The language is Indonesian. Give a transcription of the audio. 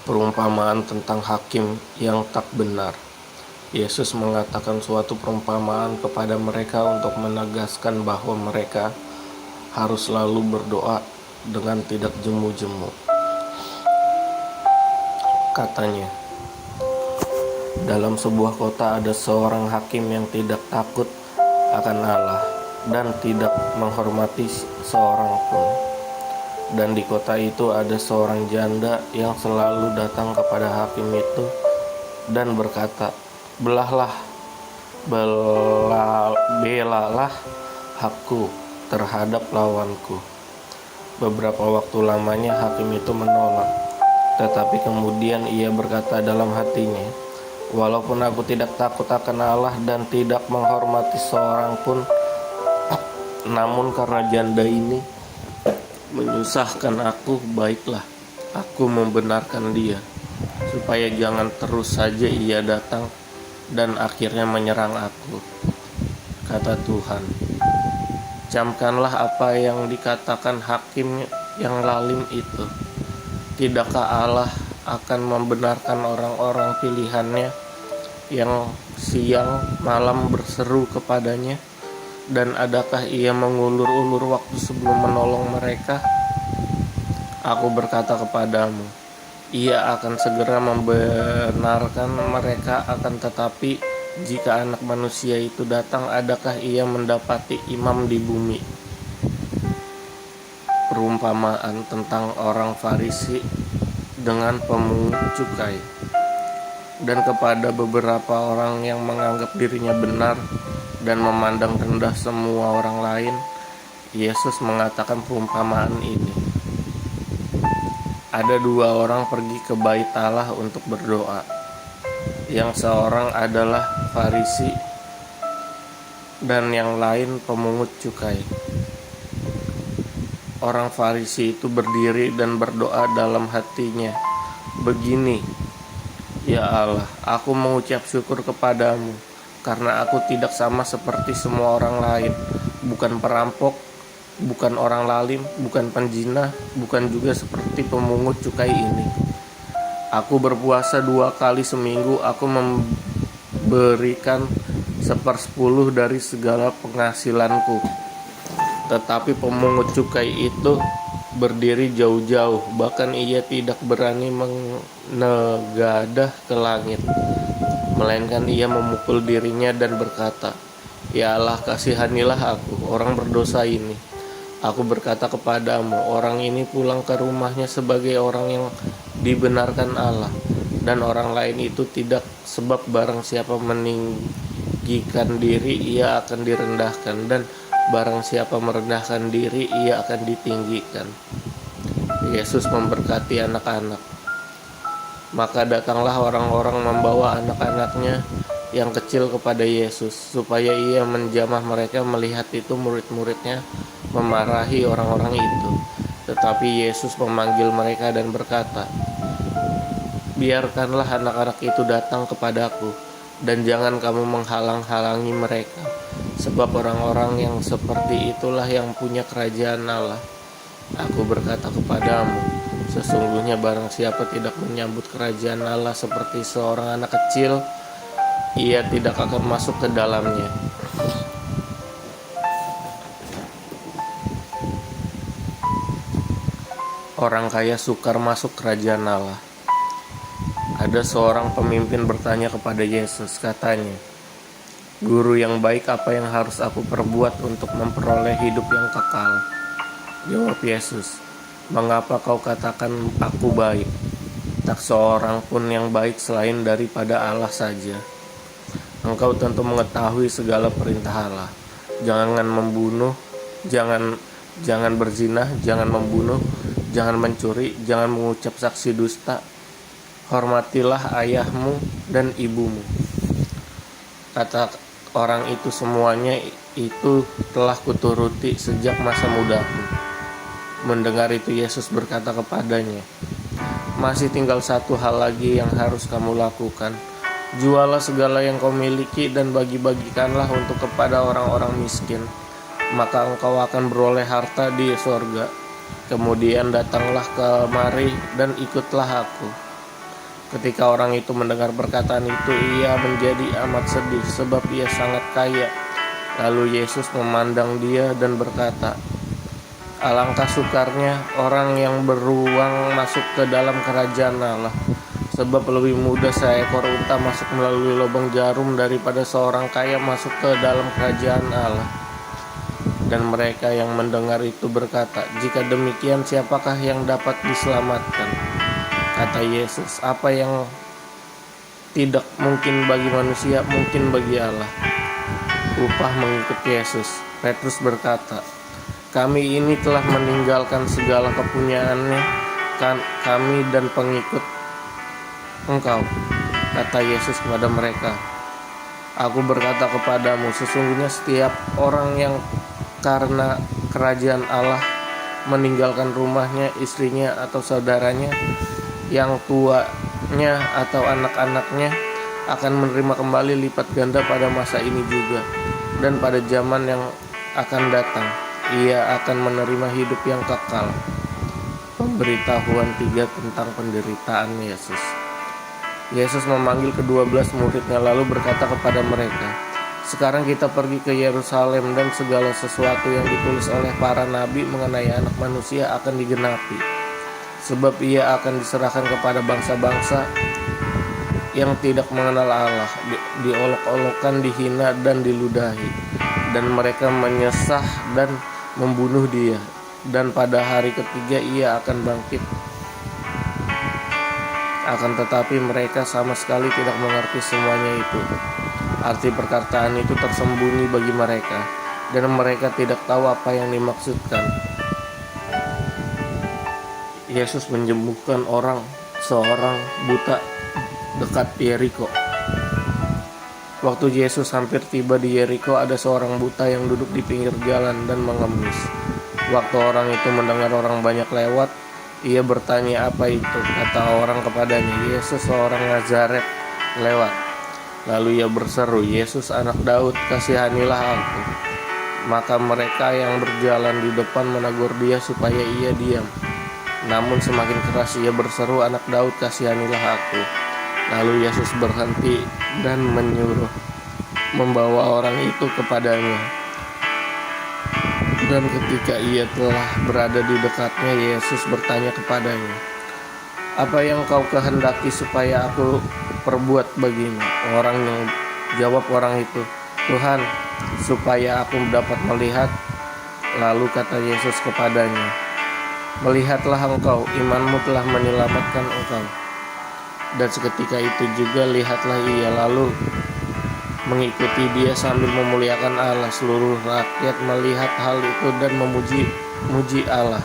Perumpamaan tentang hakim yang tak benar. Yesus mengatakan suatu perumpamaan kepada mereka untuk menegaskan bahwa mereka harus selalu berdoa dengan tidak jemu-jemu. Katanya, dalam sebuah kota ada seorang hakim yang tidak takut akan Allah dan tidak menghormati seorang pun. Dan di kota itu ada seorang janda yang selalu datang kepada hakim itu dan berkata, belalah hakku terhadap lawanku. Beberapa waktu lamanya hakim itu menolak, tetapi kemudian ia berkata dalam hatinya, walaupun aku tidak takut akan Allah dan tidak menghormati seorang pun, namun karena janda ini menyusahkan aku, baiklah aku membenarkan dia, supaya jangan terus saja ia datang dan akhirnya menyerang aku. Kata Tuhan, camkanlah apa yang dikatakan hakim yang lalim itu. Tidakkah Allah akan membenarkan orang-orang pilihannya yang siang malam berseru kepadanya? Dan adakah ia mengulur-ulur waktu sebelum menolong mereka? Aku berkata kepadamu, ia akan segera membenarkan mereka. Akan tetapi jika Anak Manusia itu datang, adakah ia mendapati imam di bumi? Perumpamaan tentang orang Farisi dengan pemungut cukai. Dan kepada beberapa orang yang menganggap dirinya benar dan memandang rendah semua orang lain, Yesus mengatakan perumpamaan ini. Ada dua orang pergi ke bait Allah untuk berdoa. Yang seorang adalah Farisi dan yang lain pemungut cukai. Orang Farisi itu berdiri dan berdoa dalam hatinya, begini, ya Allah, aku mengucap syukur kepadamu karena aku tidak sama seperti semua orang lain, bukan perampok, bukan orang lalim, bukan penjinah, bukan juga seperti pemungut cukai ini. Aku berpuasa 2 kali seminggu, aku memberikan 1/10 dari segala penghasilanku. Tetapi pemungut cukai itu berdiri jauh-jauh, bahkan ia tidak berani menegadah ke langit, melainkan ia memukul dirinya dan berkata, ya Allah, kasihanilah aku, orang berdosa ini. Aku berkata kepadamu, orang ini pulang ke rumahnya sebagai orang yang dibenarkan Allah, dan orang lain itu tidak, sebab barang siapa meninggikan diri, ia akan direndahkan, dan barang siapa merendahkan diri, ia akan ditinggikan. Yesus memberkati anak-anak. Maka datanglah orang-orang membawa anak-anaknya yang kecil kepada Yesus, supaya ia menjamah mereka. Melihat itu, murid-muridnya memarahi orang-orang itu. Tetapi Yesus memanggil mereka dan berkata, biarkanlah anak-anak itu datang kepadaku, dan jangan kamu menghalang-halangi mereka, sebab orang-orang yang seperti itulah yang punya kerajaan Allah. Aku berkata kepadamu, sesungguhnya barang siapa tidak menyambut kerajaan Allah seperti seorang anak kecil, ia tidak akan masuk ke dalamnya. Orang kaya sukar masuk kerajaan Allah. Ada seorang pemimpin bertanya kepada Yesus, katanya, Guru yang baik, apa yang harus aku perbuat untuk memperoleh hidup yang kekal? Jawab Yesus, mengapa kau katakan aku baik? Tak seorang pun yang baik selain daripada Allah saja. Engkau tentu mengetahui segala perintah Allah. Jangan membunuh, jangan berzina, jangan membunuh, jangan mencuri, jangan mengucap saksi dusta. Hormatilah ayahmu dan ibumu. Kata orang itu, semuanya itu telah kuturuti sejak masa mudaku. Mendengar itu Yesus berkata kepadanya, masih tinggal satu hal lagi yang harus kamu lakukan. Jualah segala yang kau miliki dan bagi-bagikanlah untuk kepada orang-orang miskin, maka engkau akan beroleh harta di sorga. Kemudian datanglah kemari dan ikutlah aku. Ketika orang itu mendengar perkataan itu, ia menjadi amat sedih sebab ia sangat kaya. Lalu Yesus memandang dia dan berkata, "Alangkah sukarnya orang yang beruang masuk ke dalam kerajaan Allah. Sebab lebih mudah seekor unta masuk melalui lubang jarum daripada seorang kaya masuk ke dalam kerajaan Allah." Dan mereka yang mendengar itu berkata, "Jika demikian, siapakah yang dapat diselamatkan?" Kata Yesus, "Apa yang tidak mungkin bagi manusia, mungkin bagi Allah." Upah mengikut Yesus. Petrus berkata, "Kami ini telah meninggalkan segala kepunyaannya, kami dan pengikut Engkau." Kata Yesus kepada mereka, "Aku berkata kepadamu, sesungguhnya setiap orang yang karena kerajaan Allah meninggalkan rumahnya, istrinya atau saudaranya, yang tuanya atau anak-anaknya, akan menerima kembali lipat ganda pada masa ini juga, dan pada zaman yang akan datang ia akan menerima hidup yang kekal." Pemberitahuan 3 tentang penderitaan Yesus. Yesus memanggil ke-12 muridnya lalu berkata kepada mereka, "Sekarang kita pergi ke Yerusalem, dan segala sesuatu yang ditulis oleh para nabi mengenai Anak Manusia akan digenapi. Sebab ia akan diserahkan kepada bangsa-bangsa yang tidak mengenal Allah, diolok-olokkan, dihina, dan diludahi. Dan mereka menyesah dan membunuh dia. Dan pada hari ketiga ia akan bangkit. Akan tetapi mereka sama sekali tidak mengerti semuanya itu. Arti perkataan itu tersembunyi bagi mereka, dan mereka tidak tahu apa yang dimaksudkan." Yesus menyembuhkan seorang buta dekat Yeriko. Waktu Yesus hampir tiba di Yeriko, ada seorang buta yang duduk di pinggir jalan dan mengemis. Waktu orang itu mendengar orang banyak lewat, ia bertanya, "Apa itu?" Kata orang kepadanya, "Yesus, seorang Nazaret, lewat." Lalu ia berseru, "Yesus, Anak Daud, kasihanilah aku." Maka mereka yang berjalan di depan menegur dia supaya ia diam. Namun semakin keras ia berseru, "Anak Daud, kasihanilah aku." Lalu Yesus berhenti dan menyuruh membawa orang itu kepadanya. Dan ketika ia telah berada di dekatnya, Yesus bertanya kepadanya, "Apa yang kau kehendaki supaya aku perbuat bagimu?" Jawab orang itu, "Tuhan, supaya aku dapat melihat." Lalu kata Yesus kepadanya, "Melihatlah engkau, imanmu telah menyelamatkan engkau." Dan seketika itu juga lihatlah ia, lalu mengikuti dia sambil memuliakan Allah. Seluruh rakyat melihat hal itu dan memuji Allah.